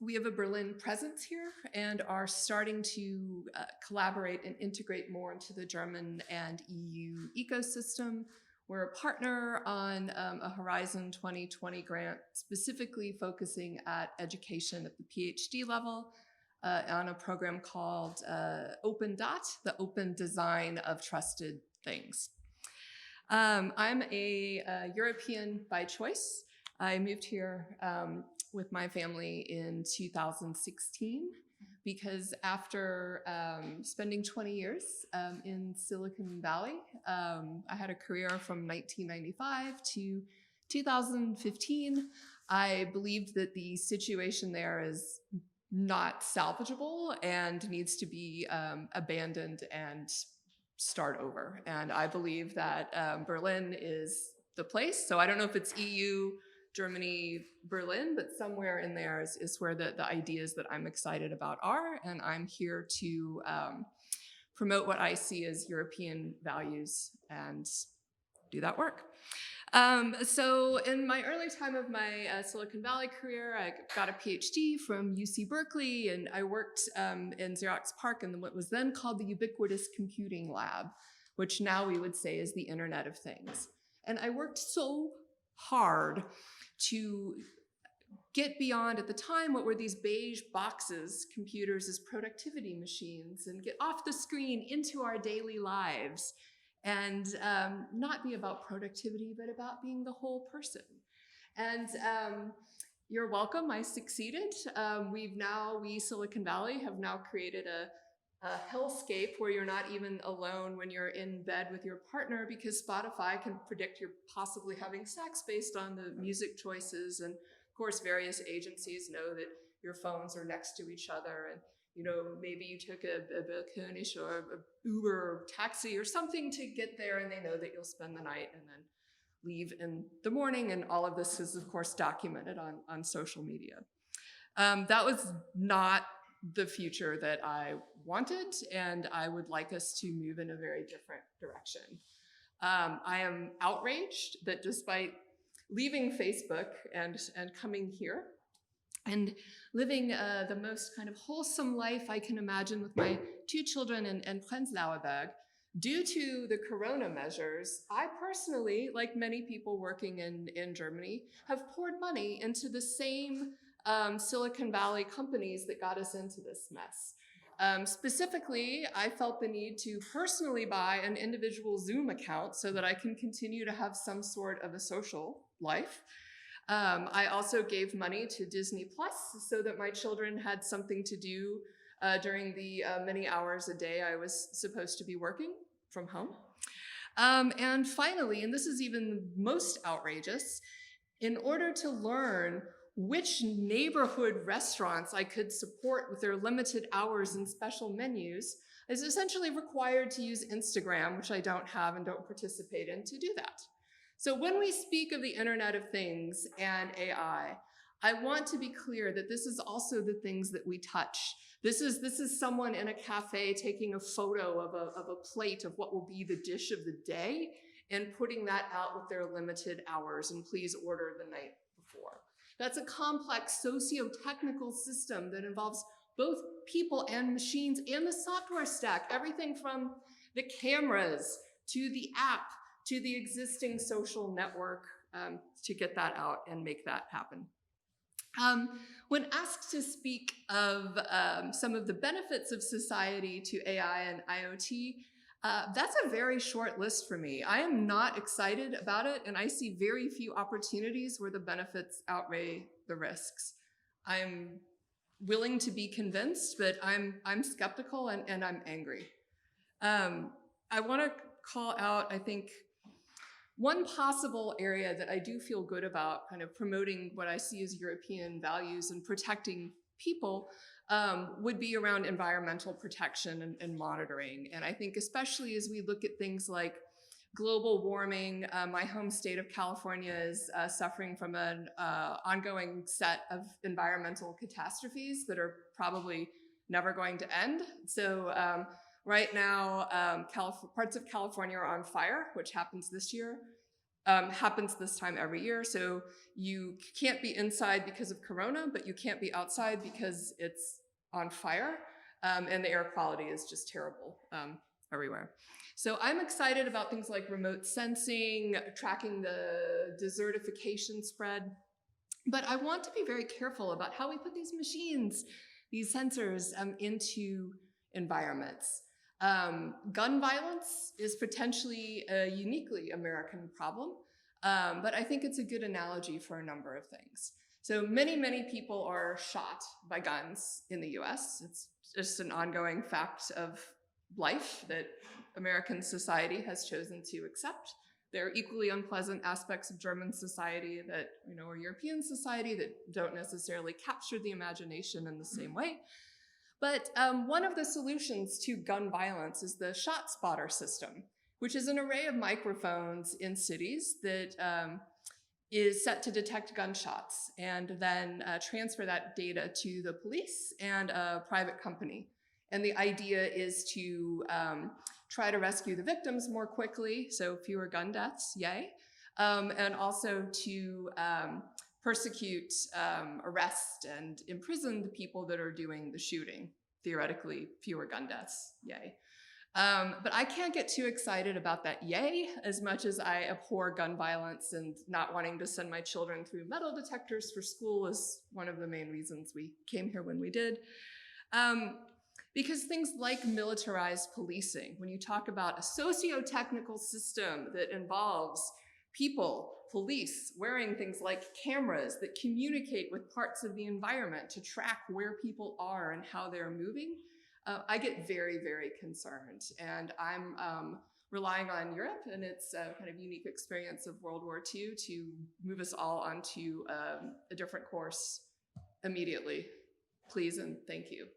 we have a Berlin presence here and are starting to collaborate and integrate more into the German and EU ecosystem. We're a partner on a Horizon 2020 grant, specifically focusing at education at the PhD level on a program called Open Dot, the open design of trusted things. I'm a European by choice. I moved here with my family in 2016 because after spending 20 years in Silicon Valley, I had a career from 1995 to 2015. I believed that the situation there is not salvageable and needs to be abandoned and start over. And I believe that Berlin is the place. So I don't know if it's EU, Germany, Berlin, but somewhere in there is where the ideas that I'm excited about are. And I'm here to promote what I see as European values and do that work. So in my early time of my Silicon Valley career, I got a PhD from UC Berkeley, and I worked in Xerox PARC in what was then called the Ubiquitous Computing Lab, which now we would say is the Internet of Things. And I worked so hard to get beyond, at the time, what were these beige boxes, computers as productivity machines, and get off the screen into our daily lives. And not be about productivity, but about being the whole person. And you're welcome, I succeeded. We Silicon Valley have now created a hellscape where you're not even alone when you're in bed with your partner, because Spotify can predict you're possibly having sex based on the music choices. And of course, various agencies know that your phones are next to each other, and maybe you took a König or a Uber or taxi or something to get there, and they know that you'll spend the night and then leave in the morning. And all of this is, of course, documented on social media. That was not the future that I wanted, and I would like us to move in a very different direction. I am outraged that despite leaving Facebook and coming here, and living the most kind of wholesome life I can imagine with my 2 children in Prenzlauer Berg, due to the corona measures, I personally, like many people working in Germany, have poured money into the same Silicon Valley companies that got us into this mess. Specifically, I felt the need to personally buy an individual Zoom account so that I can continue to have some sort of a social life. I also gave money to Disney Plus so that my children had something to do during the many hours a day I was supposed to be working from home. And finally, and this is even most outrageous, in order to learn which neighborhood restaurants I could support with their limited hours and special menus, I was essentially required to use Instagram, which I don't have and don't participate in, to do that. So when we speak of the Internet of Things and AI, I want to be clear that this is also the things that we touch. This is someone in a cafe taking a photo of a plate of what will be the dish of the day and putting that out with their limited hours, and please order the night before. That's a complex socio-technical system that involves both people and machines and the software stack, everything from the cameras to the app to the existing social network to get that out and make that happen. When asked to speak of some of the benefits of society to AI and IoT, that's a very short list for me. I am not excited about it, and I see very few opportunities where the benefits outweigh the risks. I'm willing to be convinced, but I'm skeptical and I'm angry. I want to call out, I think, one possible area that I do feel good about kind of promoting what I see as European values and protecting people would be around environmental protection and monitoring. And I think especially as we look at things like global warming, my home state of California is suffering from an ongoing set of environmental catastrophes that are probably never going to end. So right now, parts of California are on fire, which happens this year. happens this time every year. So you can't be inside because of Corona, but you can't be outside because it's on fire. And the air quality is just terrible everywhere. So I'm excited about things like remote sensing, tracking the desertification spread. But I want to be very careful about how we put these machines, these sensors, into environments. Gun violence is potentially a uniquely American problem, but I think it's a good analogy for a number of things. So many people are shot by guns in the US. It's just an ongoing fact of life that American society has chosen to accept. There are equally unpleasant aspects of German society that, or European society that don't necessarily capture the imagination in the same way. But one of the solutions to gun violence is the shot spotter system, which is an array of microphones in cities that is set to detect gunshots and then transfer that data to the police and a private company. And the idea is to try to rescue the victims more quickly, so fewer gun deaths, yay, and also to persecute, arrest, and imprison the people that are doing the shooting, theoretically fewer gun deaths, yay. But I can't get too excited about that yay as much as I abhor gun violence, and not wanting to send my children through metal detectors for school is one of the main reasons we came here when we did. Because things like militarized policing, when you talk about a socio-technical system that involves people, police, wearing things like cameras that communicate with parts of the environment to track where people are and how they're moving, I get very concerned. And I'm relying on Europe and its kind of unique experience of World War II to move us all onto a different course immediately. Please and thank you.